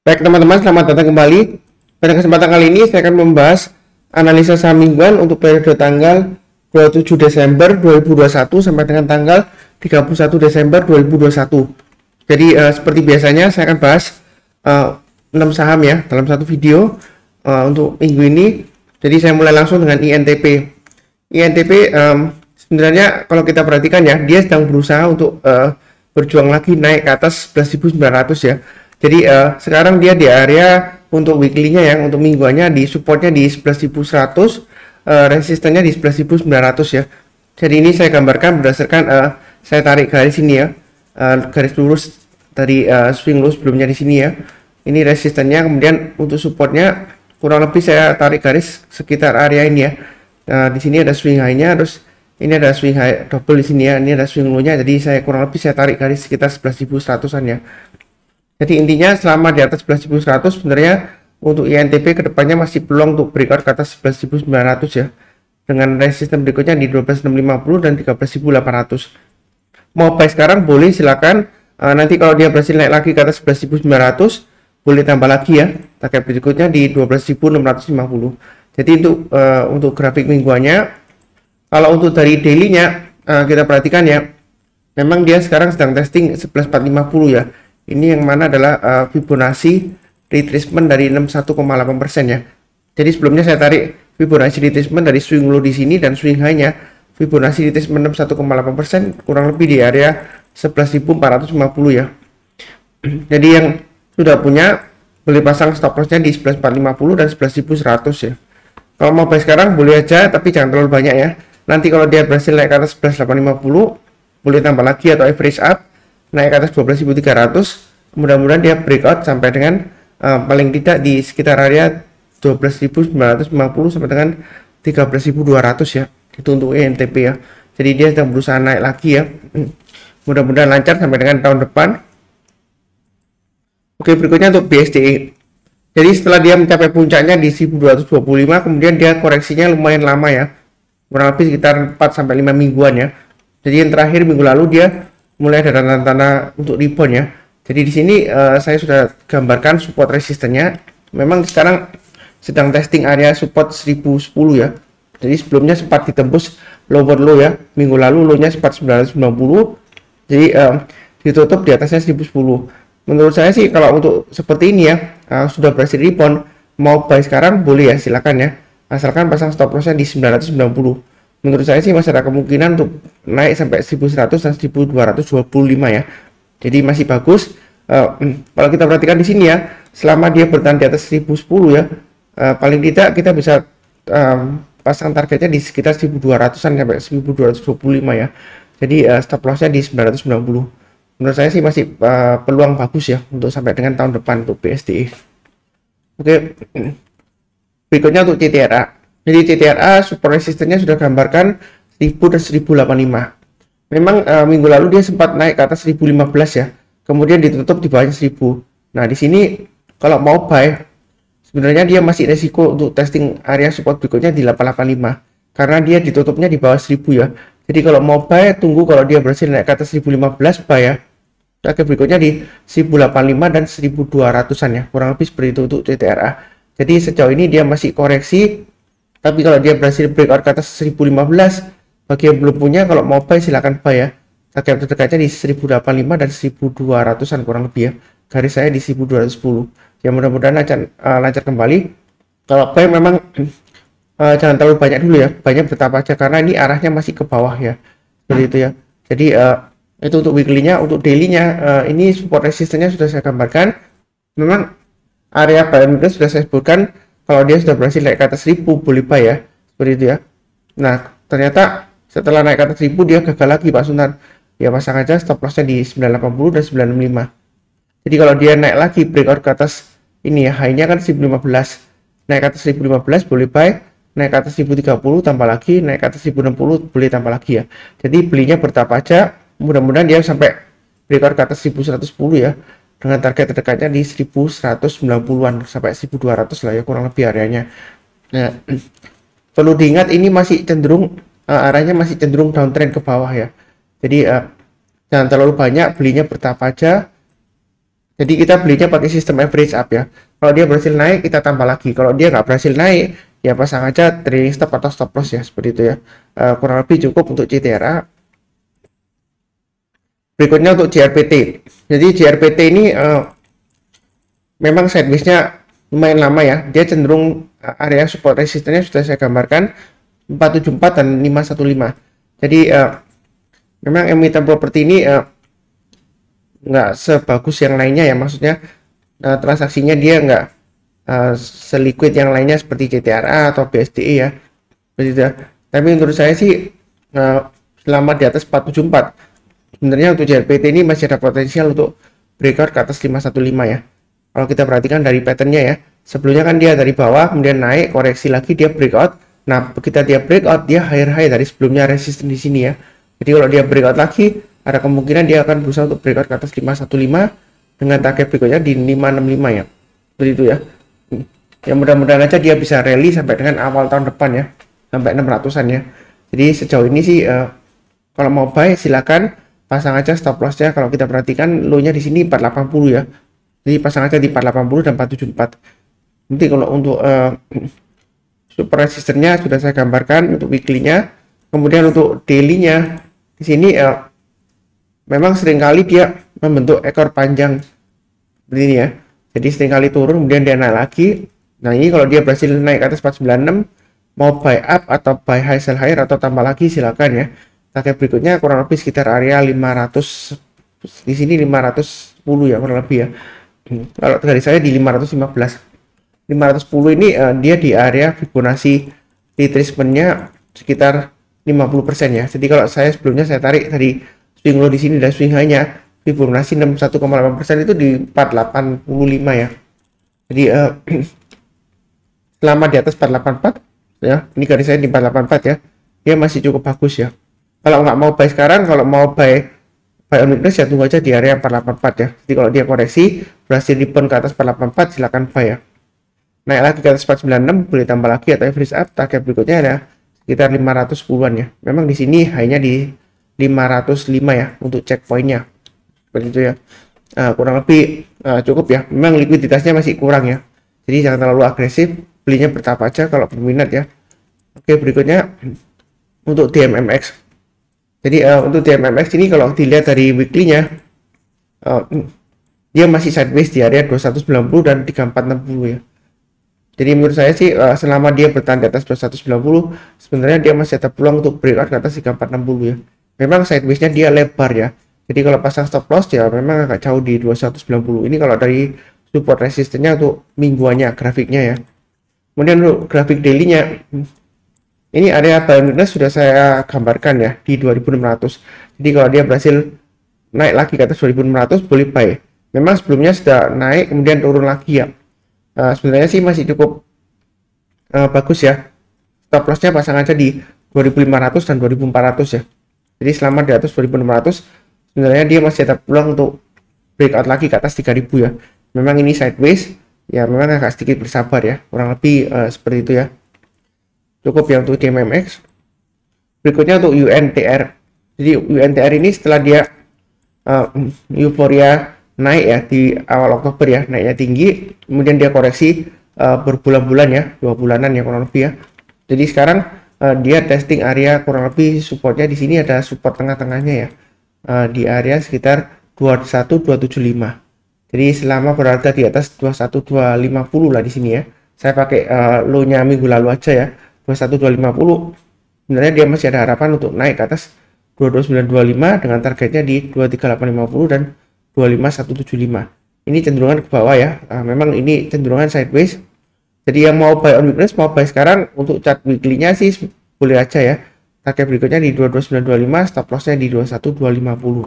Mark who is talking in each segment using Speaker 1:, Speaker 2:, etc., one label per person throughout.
Speaker 1: Baik teman-teman, selamat datang kembali. Pada kesempatan kali ini saya akan membahas analisa saham mingguan untuk periode tanggal 27 Desember 2021 sampai dengan tanggal 31 Desember 2021. Jadi seperti biasanya saya akan bahas 6 saham ya dalam satu video untuk minggu ini. Jadi saya mulai langsung dengan INTP. INTP sebenarnya kalau kita perhatikan ya, dia sedang berusaha untuk berjuang lagi naik ke atas 11.900 ya. Jadi sekarang dia di area untuk weekly-nya ya, untuk mingguannya di supportnya di 11.100, resistennya di 11.900 ya. Jadi ini saya gambarkan berdasarkan saya tarik garis ini ya, garis lurus dari swing low sebelumnya di sini ya. Ini resistennya, kemudian untuk supportnya kurang lebih saya tarik garis sekitar area ini ya. Di sini ada swing high-nya, terus ini ada swing high double di sini ya, ini ada swing low-nya. Jadi saya kurang lebih saya tarik garis sekitar 11.100-an ya. Jadi intinya selama di atas 11.100 sebenarnya untuk INTP kedepannya masih peluang untuk breakout ke atas 11.900 ya, dengan resisten berikutnya di 12.650 dan 13.800. Mau buy sekarang boleh, silakan. Nanti kalau dia berhasil naik lagi ke atas 11.900 boleh tambah lagi ya, target berikutnya di 12.650. Jadi untuk grafik mingguannya, kalau untuk dari daily-nya kita perhatikan ya, memang dia sekarang sedang testing 11.450 ya. Ini yang mana adalah Fibonacci retracement dari 61,8% ya. Jadi sebelumnya saya tarik Fibonacci retracement dari swing low di sini dan swing high-nya Fibonacci retracement 61,8%, kurang lebih di area 11.450 ya. Jadi yang sudah punya boleh pasang stop loss-nya di 11.450 dan 11.100 ya. Kalau mau buy sekarang boleh aja, tapi jangan terlalu banyak ya. Nanti kalau dia berhasil naik ke atas 11.850 boleh tambah lagi atau average up naik ke atas 12.300, mudah-mudahan dia breakout sampai dengan paling tidak di sekitar area 12.950 sampai dengan 13.200 ya. Itu untuk ENTP ya. Jadi dia sedang berusaha naik lagi ya. Mudah-mudahan lancar sampai dengan tahun depan. Oke, berikutnya untuk BSDE. Jadi setelah dia mencapai puncaknya di 1225, kemudian dia koreksinya lumayan lama ya, kurang lebih sekitar 4 sampai 5 mingguan ya. Jadi yang terakhir minggu lalu dia mulai ada tanda-tanda untuk rebound ya. Jadi di sini saya sudah gambarkan support resistennya. Memang sekarang sedang testing area support 1010 ya. Jadi sebelumnya sempat ditembus lower low ya. Minggu lalu low-nya sempat 990. Jadi ditutup di atasnya 1010. Menurut saya sih kalau untuk seperti ini ya, sudah berhasil rebound, mau buy sekarang boleh ya, silakan ya. Asalkan pasang stop loss-nya di 990. Menurut saya sih masih ada kemungkinan untuk naik sampai 1100 dan 1225 ya. Jadi masih bagus. Kalau kita perhatikan di sini ya, selama dia bertahan di atas 1010 ya, paling tidak kita bisa pasang targetnya di sekitar 1200-an sampai 1225 ya. Jadi stop loss-nya di 990. Menurut saya sih masih peluang bagus ya untuk sampai dengan tahun depan untuk BSDE. Oke. Berikutnya untuk CTRA. Jadi CTRA support resistennya sudah gambarkan 1000 dan 1085. Memang minggu lalu dia sempat naik ke atas 1015 ya. Kemudian ditutup di bawahnya 1000. Nah, di sini kalau mau buy sebenarnya dia masih resiko untuk testing area support berikutnya di 885 karena dia ditutupnya di bawah 1000 ya. Jadi kalau mau buy tunggu kalau dia berhasil naik ke atas 1015 buy ya. Target berikutnya di 1085 dan 1200-an ya. Kurang lebih seperti itu untuk CTRA. Jadi sejauh ini dia masih koreksi. Tapi kalau dia berhasil breakout ke atas 1015, bagi yang belum punya, kalau mau buy silakan buy ya. Target terdekatnya di 1085 dan 1200-an kurang lebih ya. Garis saya di 1210. Ya mudah-mudahan lancar kembali. Kalau buy memang jangan terlalu banyak dulu ya. Banyak bertahap aja karena ini arahnya masih ke bawah ya. Seperti itu ya. Jadi itu untuk weekly-nya, untuk daily-nya ini support resistennya sudah saya gambarkan. Memang area buy sudah saya sebutkan. Kalau dia sudah berhasil naik ke atas 1000 boleh buy ya, seperti itu ya. Nah ternyata setelah naik ke atas 1000 dia gagal lagi Pak Suntan ya, pasang aja stop lossnya di 980 dan 965. Jadi kalau dia naik lagi breakout ke atas ini ya, high-nya kan 1015, naik ke atas 1015 boleh buy, naik ke atas 1030 tambah lagi, naik ke atas 1060 boleh tambah lagi ya. Jadi belinya bertahap aja, mudah-mudahan dia sampai breakout ke atas 1110 ya, dengan target terdekatnya di 1190-an sampai 1200 lah ya kurang lebih areanya. Nah, perlu diingat ini masih cenderung arahnya masih cenderung downtrend ke bawah ya. Jadi jangan terlalu banyak, belinya bertahap aja. Jadi kita belinya pakai sistem average up ya. Kalau dia berhasil naik, kita tambah lagi. Kalau dia nggak berhasil naik, ya pasang aja trailing stop atau stop loss ya, seperti itu ya. Kurang lebih cukup untuk CTRA. Berikutnya untuk JRPT. Jadi JRPT ini memang sideways-nya lumayan lama ya. Dia cenderung area support resistennya sudah saya gambarkan 474 dan 515. Jadi memang emiten properti ini nggak sebagus yang lainnya ya, maksudnya transaksinya dia nggak seliquid yang lainnya seperti CTRA atau BSDE ya, begitu. Tapi menurut saya sih selama di atas 474 sebenarnya untuk JRPT ini masih ada potensial untuk breakout ke atas 515 ya. Kalau kita perhatikan dari patternnya ya, sebelumnya kan dia dari bawah kemudian naik, koreksi lagi, dia breakout. Nah begitu dia breakout, dia higher high dari sebelumnya resisten di sini ya. Jadi kalau dia breakout lagi, ada kemungkinan dia akan berusaha untuk breakout ke atas 515 dengan target berikutnya di 565 ya. Begitu ya. Ya mudah-mudahan aja dia bisa rally sampai dengan awal tahun depan ya, sampai 600-an ya. Jadi sejauh ini sih kalau mau buy silakan pasang aja stop lossnya. Kalau kita perhatikan low-nya di sini 480 ya. Jadi pasang aja di 480 dan 474. Nanti kalau untuk super resistennya sudah saya gambarkan untuk weekly-nya. Kemudian untuk daily-nya di sini memang seringkali dia membentuk ekor panjang seperti ini ya. Jadi seringkali turun kemudian dia naik lagi. Nah ini kalau dia berhasil naik ke atas 496, mau buy up atau buy high sell higher atau tambah lagi silakan ya. Target berikutnya kurang lebih sekitar area 500, di sini 510 ya kurang lebih ya. Kalau dari saya di 515. 510 ini dia di area Fibonacci retracement-nya sekitar 50% ya. Jadi kalau saya sebelumnya saya tarik dari swing low di sini dan swing high-nya Fibonacci 61,8% itu di 485 ya. Jadi selama di atas 484 ya, ini garis saya di 484 ya, dia masih cukup bagus ya. Kalau nggak mau buy sekarang, kalau mau buy on weakness ya tunggu aja di area 484 ya. Jadi kalau dia koreksi berhasil rebound ke atas 484 silakan buy ya. Naik lagi ke atas 496 boleh tambah lagi atau average up. Target berikutnya ada sekitar 510-an ya. Memang di sini hanya di 505 ya untuk checkpointnya. Seperti itu ya. Kurang lebih cukup ya. Memang likuiditasnya masih kurang ya. Jadi jangan terlalu agresif, belinya bertahap aja kalau berminat ya. Oke, berikutnya untuk DMMX. Jadi untuk DMMX ini kalau dilihat dari weekly-nya dia masih sideways di area 2190 dan 3460 ya. Jadi menurut saya sih selama dia bertahan di atas 2190 sebenarnya dia masih ada peluang untuk breakout ke atas 3460 ya. Memang sideways-nya dia lebar ya. Jadi kalau pasang stop loss ya memang agak jauh di 2190. Ini kalau dari support resistennya untuk mingguannya grafiknya ya. Kemudian untuk grafik daily-nya ini area buy weakness sudah saya gambarkan ya di 2600. Jadi kalau dia berhasil naik lagi ke atas 2600 boleh buy. Memang sebelumnya sudah naik kemudian turun lagi ya. Sebenarnya sih masih cukup bagus ya. Stop lossnya pasang aja di 2500 dan 2400 ya. Jadi selama di atas 2600 sebenarnya dia masih ada peluang untuk breakout lagi ke atas 3000 ya. Memang ini sideways ya, memang agak sedikit bersabar ya, kurang lebih seperti itu ya. Cukup ya untuk DMMX. Berikutnya untuk UNTR. Jadi UNTR ini setelah dia euforia naik ya di awal Oktober ya, naiknya tinggi, kemudian dia koreksi berbulan-bulan ya, 2 bulanan ya kurang lebih ya. Jadi sekarang dia testing area kurang lebih supportnya di sini ada support tengah-tengahnya ya, di area sekitar 21275. Jadi selama berada di atas 21250 lah di sini ya. Saya pakai low-nya minggu lalu aja ya, 21250. Sebenarnya dia masih ada harapan untuk naik ke atas 22925 dengan targetnya di 23850 dan 25175. Ini cenderungan ke bawah ya. Memang ini cenderungan sideways. Jadi yang mau buy on weakness, mau buy sekarang untuk chart weekly-nya sih boleh aja ya. Target berikutnya di 22925, stop loss-nya di 21250.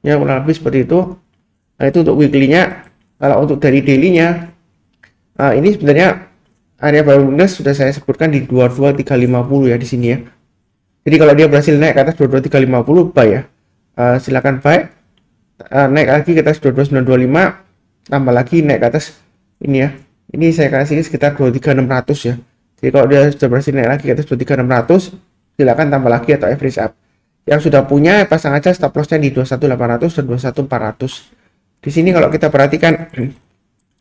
Speaker 1: Ya kurang lebih seperti itu. Nah itu untuk weekly-nya. Kalau untuk dari daily-nya ini sebenarnya area buy on weakness sudah saya sebutkan di 22350 ya di sini ya. Jadi kalau dia berhasil naik ke atas 22350 buy ya. Silakan buy. Naik lagi ke atas 22925, tambah lagi naik ke atas ini ya. Ini saya kasih sekitar 23600 ya. Jadi kalau dia sudah berhasil naik lagi ke atas 23600, silakan tambah lagi atau average up. Yang sudah punya pasang aja stop lossnya di 21800 dan 21400. di sini kalau kita perhatikan,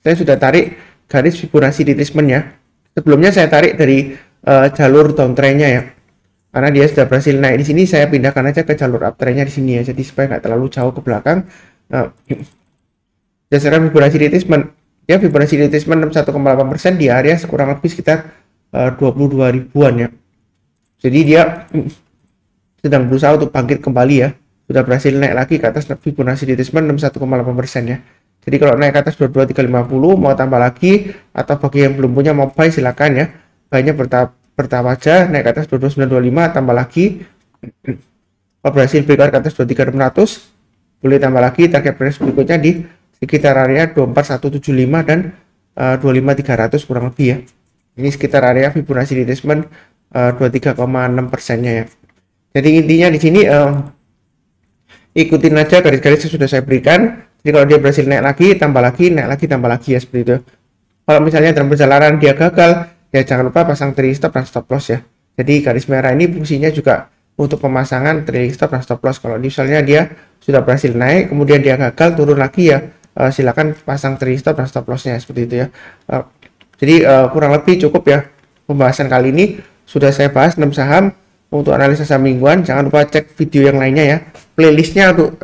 Speaker 1: saya sudah tarik garis Fibonacci retracement ya. Sebelumnya saya tarik dari jalur downtrendnya ya, karena dia sudah berhasil naik di sini. Saya pindahkan aja ke jalur uptrendnya di sini ya, jadi supaya nggak terlalu jauh ke belakang. Berdasarkan Fibonacci retracement ya, Fibonacci retracement 61,8% di area kurang lebih sekitar 22 ribuan ya. Jadi dia sedang berusaha untuk bangkit kembali ya, sudah berhasil naik lagi ke atas Fibonacci retracement 61,8% ya. Jadi kalau naik ke atas 22350 mau tambah lagi, atau bagi yang belum punya mau buy silakan ya. Buy-nya bertahap aja, naik ke atas 22925 tambah lagi. Kalau berhasil breakout ke atas 23600 boleh tambah lagi. Target price berikutnya di sekitar area 24175 dan 25300 kurang lebih ya. Ini sekitar area Fibonacci retracement 23,6%-nya ya. Jadi intinya di sini ikutin aja garis-garis yang sudah saya berikan. Jadi kalau dia berhasil naik lagi, tambah lagi, naik lagi, tambah lagi ya, seperti itu. Kalau misalnya dalam perjalanan dia gagal, ya jangan lupa pasang trailing stop dan stop loss ya. Jadi garis merah ini fungsinya juga untuk pemasangan trailing stop dan stop loss. Kalau misalnya dia sudah berhasil naik, kemudian dia gagal turun lagi ya, silakan pasang trailing stop dan stop lossnya seperti itu ya. Jadi kurang lebih cukup ya pembahasan kali ini. Sudah saya bahas 6 saham untuk analisa saham mingguan. Jangan lupa cek video yang lainnya ya. Playlistnya untuk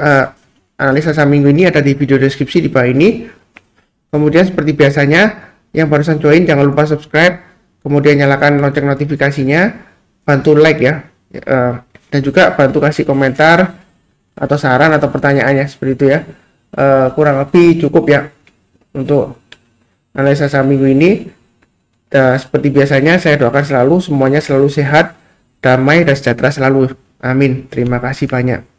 Speaker 1: analisa saham minggu ini ada di video deskripsi di bawah ini. Kemudian seperti biasanya, yang barusan join jangan lupa subscribe, kemudian nyalakan lonceng notifikasinya, bantu like ya, dan juga bantu kasih komentar atau saran atau pertanyaannya seperti itu ya. Kurang lebih cukup ya untuk analisa saham minggu ini. Dan seperti biasanya saya doakan selalu semuanya selalu sehat, damai dan sejahtera selalu. Amin. Terima kasih banyak.